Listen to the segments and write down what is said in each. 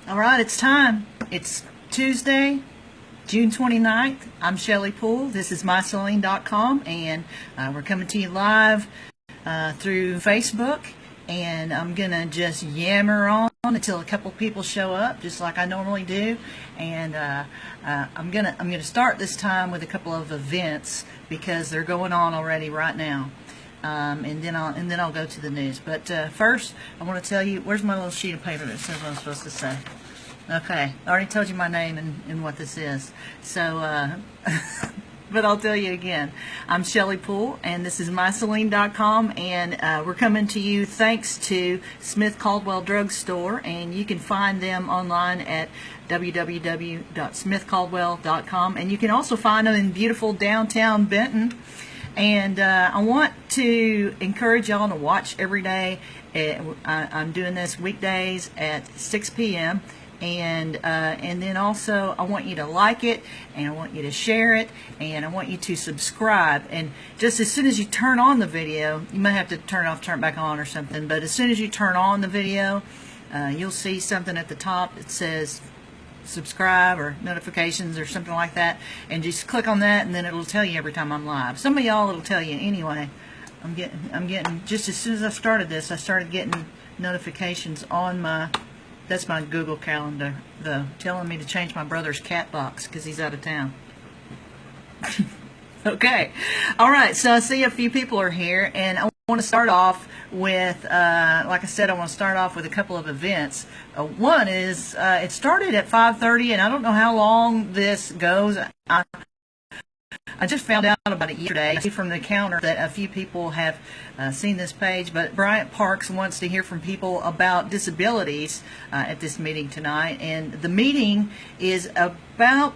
All right, it's time. It's Tuesday, June 29th. I'm Shelly Poole. This is MySaline.com, and we're coming to you live through Facebook. And I'm gonna just yammer on until a couple people show up, just like I normally do. And I'm gonna start this time with a couple of events because they're going on already right now. And then I'll go to the news. But first, I want to tell you, where's my little sheet of paper that says what I'm supposed to say? Okay, I already told you my name and what this is. So, but I'll tell you again. I'm Shelly Poole, and this is MySaline.com, and we're coming to you thanks to Smith Caldwell Drug Store, and you can find them online at www.smithcaldwell.com, and you can also find them in beautiful downtown Benton. And I want to encourage y'all to watch every day. I'm doing this weekdays at 6 p.m. And then also I want you to like it, and I want you to share it, and I want you to subscribe. And just as soon as you turn on the video, you might have to turn it off, turn it back on or something, but as soon as you turn on the video, you'll see something at the top that says subscribe or notifications or something like that, and just click on that, and then it'll tell you every time I'm live. Some of y'all it'll tell you anyway. I'm getting just as soon as I started this, I started getting notifications on my, that's my Google Calendar, though, telling me to change my brother's cat box because he's out of town. Okay, all right, so I see a few people are here, and I want to start off with, like I said, I want to start off with a couple of events. One is, it started at 5:30, and I don't know how long this goes. I just found out about it yesterday. I see from the counter that a few people have seen this page, but Bryant Parks wants to hear from people about disabilities at this meeting tonight, and the meeting is about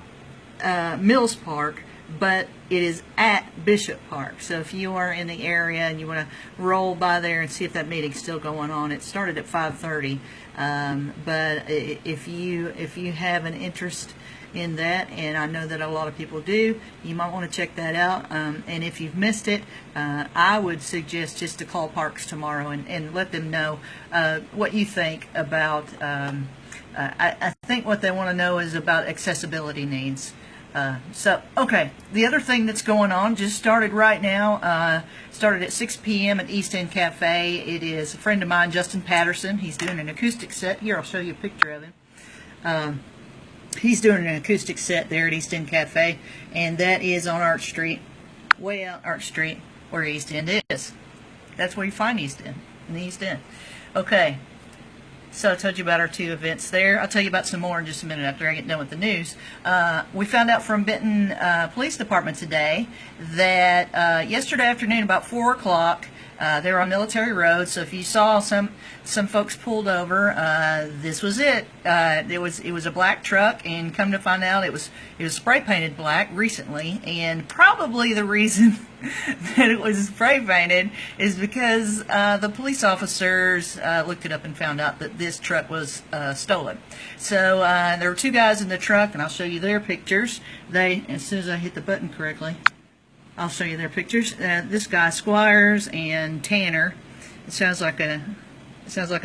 Mills Park, but it is at Bishop Park. So if you are in the area and you want to roll by there and see if that meeting's still going on, it started at 5:30. But if you have an interest in that, and I know that a lot of people do, you might want to check that out. And if you've missed it, I would suggest just to call Parks tomorrow and let them know what you think about. I think what they want to know is about accessibility needs. Okay, the other thing that's going on just started right now, started at 6 p.m. at East End Cafe. It is a friend of mine, Justin Patterson. He's doing an acoustic set. Here, I'll show you a picture of him. He's doing an acoustic set there at East End Cafe, and that is on Arch Street, way out Arch Street, where East End is. That's where you find East End, in the East End. Okay. So I told you about our two events there. I'll tell you about some more in just a minute after I get done with the news. We found out from Benton Police Department today that yesterday afternoon about 4 o'clock, they were on Military Road. So if you saw some folks pulled over, this was it. It was a black truck, and come to find out it was spray painted black recently, and probably the reason that it was spray painted is because the police officers looked it up and found out that this truck was stolen. So there were two guys in the truck, and I'll show you their pictures. As soon as I hit the button correctly, I'll show you their pictures. This guy, Squires and Tanner. It sounds like a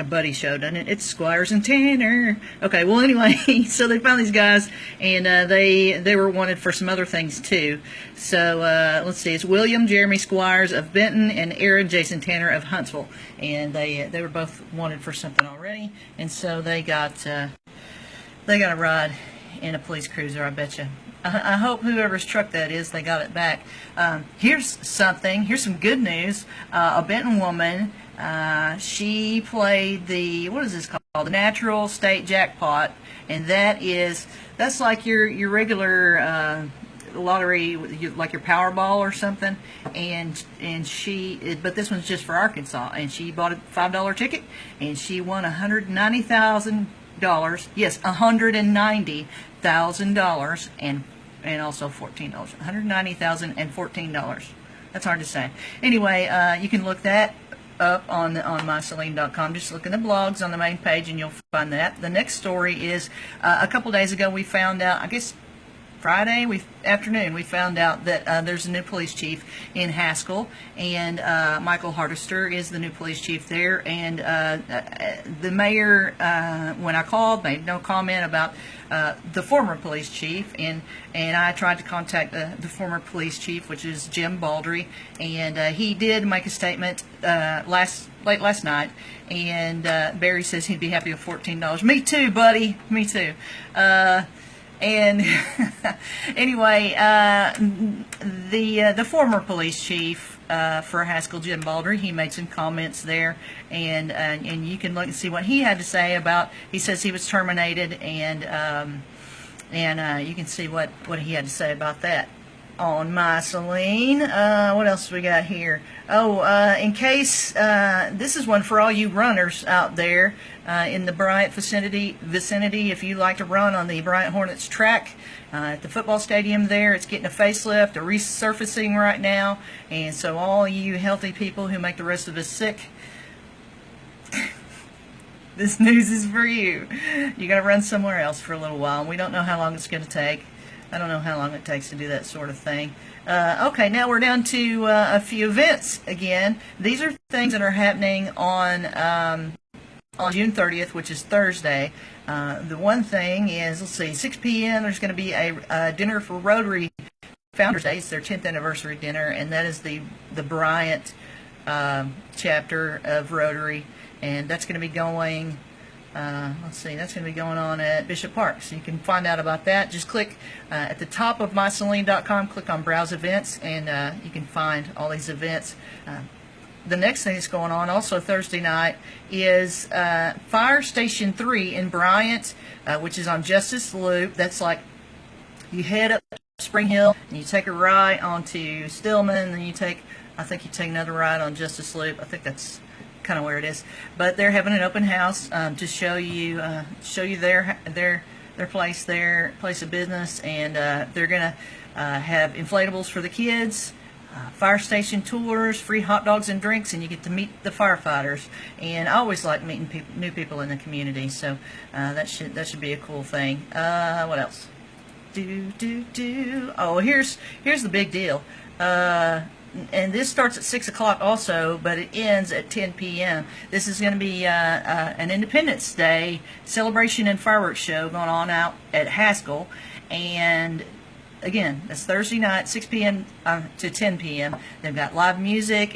buddy show, doesn't it? It's Squires and Tanner. Okay, well anyway, so they found these guys, and they were wanted for some other things too. So let's see, it's William Jeremy Squires of Benton and Aaron Jason Tanner of Huntsville, and they were both wanted for something already, and so they got a ride in a police cruiser, I bet you. I hope whoever's truck that is, they got it back. Here's some good news. A Benton woman, she played what is this called? The Natural State Jackpot, and that's like your regular lottery, like your Powerball or something, but this one's just for Arkansas, and she bought a $5 ticket, and she won $190,000. Yes, $190,000 and also $14. $190,000 and $14. That's hard to say. Anyway, you can look that up on MySaline.com. Just look in the blogs on the main page, and you'll find that. The next story is a couple days ago we found out. I guess Friday afternoon, we found out that there's a new police chief in Haskell, and Michael Hardister is the new police chief there. And the mayor, when I called, made no comment about the former police chief, and I tried to contact the former police chief, which is Jim Baldry, and he did make a statement late last night, and Barry says he'd be happy with $14. Me too, buddy. Me too. And anyway, the former police chief for Haskell, Jim Baldry, he made some comments there, and you can look and see what he had to say about. He says he was terminated, and you can see what he had to say about that on MySaline. What else we got here? Oh, in case this is one for all you runners out there in the Bryant vicinity. If you like to run on the Bryant Hornets track at the football stadium there, it's getting a facelift, a resurfacing right now, and so all you healthy people who make the rest of us sick, this news is for you. You got to run somewhere else for a little while, and we don't know how long it's going to take. I don't know how long it takes to do that sort of thing. Okay, now we're down to a few events again. These are things that are happening on June 30th, which is Thursday. The one thing is, let's see, 6 p.m. there's going to be a dinner for Rotary Founders Day. It's their 10th anniversary dinner, and that is the Bryant chapter of Rotary, and that's going to be going. Let's see, that's going to be going on at Bishop Park. So you can find out about that. Just click at the top of MySaline.com, click on Browse Events, and you can find all these events. The next thing that's going on, also Thursday night, is Fire Station 3 in Bryant, which is on Justice Loop. That's like you head up Spring Hill, and you take a right onto Stillman, and then I think you take another right on Justice Loop. I think that's kind of where it is, but they're having an open house to show you their place of business, and they're gonna have inflatables for the kids, fire station tours, free hot dogs and drinks, and you get to meet the firefighters. And I always like meeting new people in the community, so that should be a cool thing. What else? Oh, here's the big deal. And this starts at 6 o'clock also, but it ends at 10 p.m. This is going to be an Independence Day celebration and fireworks show going on out at Haskell. And again, that's Thursday night, 6 p.m. To 10 p.m. They've got live music